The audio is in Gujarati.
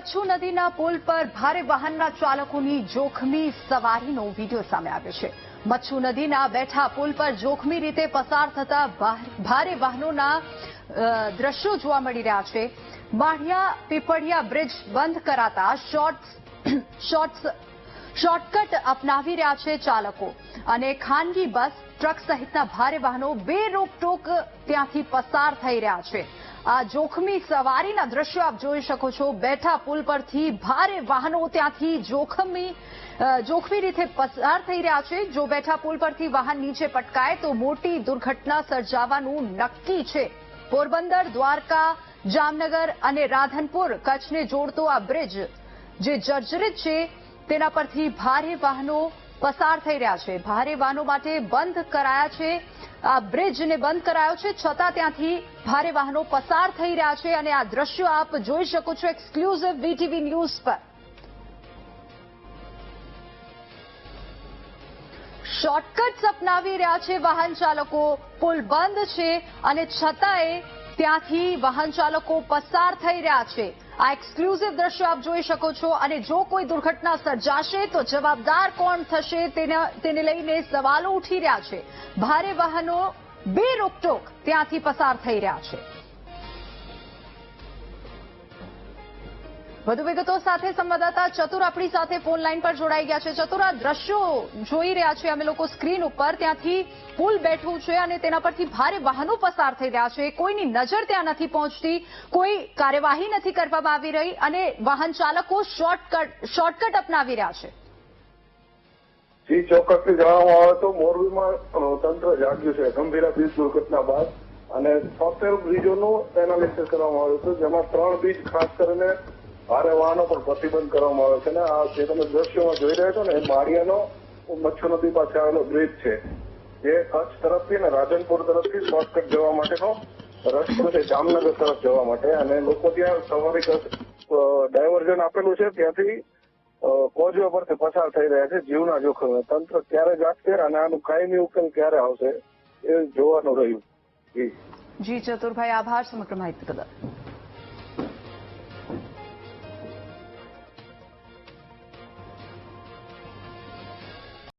મચ્છુ નદીના પુલ પર ભારે વાહનના ચાલકોની જોખમી સવારીનો વિડીયો સામે આવ્યો છે। મચ્છુ નદીના બેઠા પુલ પર જોખમી રીતે પસાર થતા ભારે વાહનોના દ્રશ્યો જોવા મળી રહ્યા છે। માળિયા પીપળિયા બ્રિજ બંધ કરાતા શોર્ટકટ અપનાવી રહ્યા છે ચાલકો અને ખાનગી બસ ટ્રક સહિતના ભારે વાહનો બેરોકટોક ત્યાંથી પસાર થઈ રહ્યા છે। આ જોખમી સવારીના દ્રશ્યો આપ જોઈ શકો છો। બેઠા પુલ પરથી ભારે વાહનો ત્યાંથી જોખમી રીતે પસાર થઈ રહ્યા છે। જો બેઠા પુલ પરથી વાહન નીચે પટકાય તો મોટી દુર્ઘટના સર્જાવાનું નક્કી છે। પોરબંદર, દ્વારકા, જામનગર અને રાધનપુર કચ્છને જોડતો આ બ્રિજ જે જર્જરિત છે તેના પરથી ભારે વાહનો પસાર થઈ રહ્યા છે। ભારે વાહનો માટે બંધ કરાયા છે। આ બ્રિજને બંધ કરાયો છે છતાં ત્યાંથી ભારે વાહનો પસાર થઈ રહ્યા છે અને આ દ્રશ્યો આપ જોઈ શકો છો એક્સક્લુઝિવ વીટીવી ન્યૂઝ પર। શોર્ટકટ્સ અપનાવી રહ્યા છે વાહન ચાલકો। પુલ બંધ છે અને છતાંય ત્યાંથી વાહન ચાલકો પસાર થઈ રહ્યા છે। આ એક્સક્લુઝિવ દ્રશ્યો આપ જોઈ શકો છો અને જો કોઈ દુર્ઘટના સર્જાશે તો જવાબદાર કોણ થશે તેને લઈને સવાલો ઉઠી રહ્યા છે। ભારે વાહનો બેરોકટોક ત્યાંથી પસાર થઈ રહ્યા છે। વધુ વિગતો સાથે સંવાદદાતા ચતુર આપણી સાથે ફોન લાઈન પર જોડાઈ ગયા છે। ચતુર, આ દ્રશ્યો જોઈ રહ્યા છે અમે લોકો સ્ક્રીન ઉપર, ત્યાંથી પુલ બેઠું છે અને તેના પરથી ભારે વાહનો પસાર થઈ રહ્યા છે। કોઈની નજર ત્યાં નથી પહોંચતી, કોઈ કાર્યવાહી નથી કરવામાં આવી રહી અને વાહન ચાલકો શોર્ટકટ અપનાવી રહ્યા છે। જી, ચોક્કસથી જણાવવામાં આવે તો મોરબીમાં તંત્ર જાગ્યું છે ગંભીરા બ્રિજ દુર્ઘટના બાદ અને 76 બ્રિજોનું એનાલિસિસ કરવામાં આવ્યું છે, જેમાં 3 બ્રિજ ખાસ કરીને ભારે વાહનો પર પ્રતિબંધ કરવામાં આવે છે। અને આ જે તમે દ્રશ્યોમાં જોઈ રહ્યા છો ને, એ માળિયાનો મચ્છુ નદી પાસે આવેલો બ્રિજ છે, જે કચ્છ તરફથી અને રાધનપુર તરફથી શોર્ટકટ જવા માટેનો રસ્તો છે, જામનગર તરફ જવા માટે। અને લોકો ત્યાં સવારી ડાયવર્ઝન આપેલું છે, ત્યાંથી કોઝવે પરથી પસાર થઈ રહ્યા છે જીવના જોખમે। તંત્ર ક્યારે જાગશે અને આનું કાયમી ઉકેલ ક્યારે આવશે એ જોવાનું રહ્યું। જી ચતુરભાઈ, આભાર સમગ્ર માહિતી બદલ।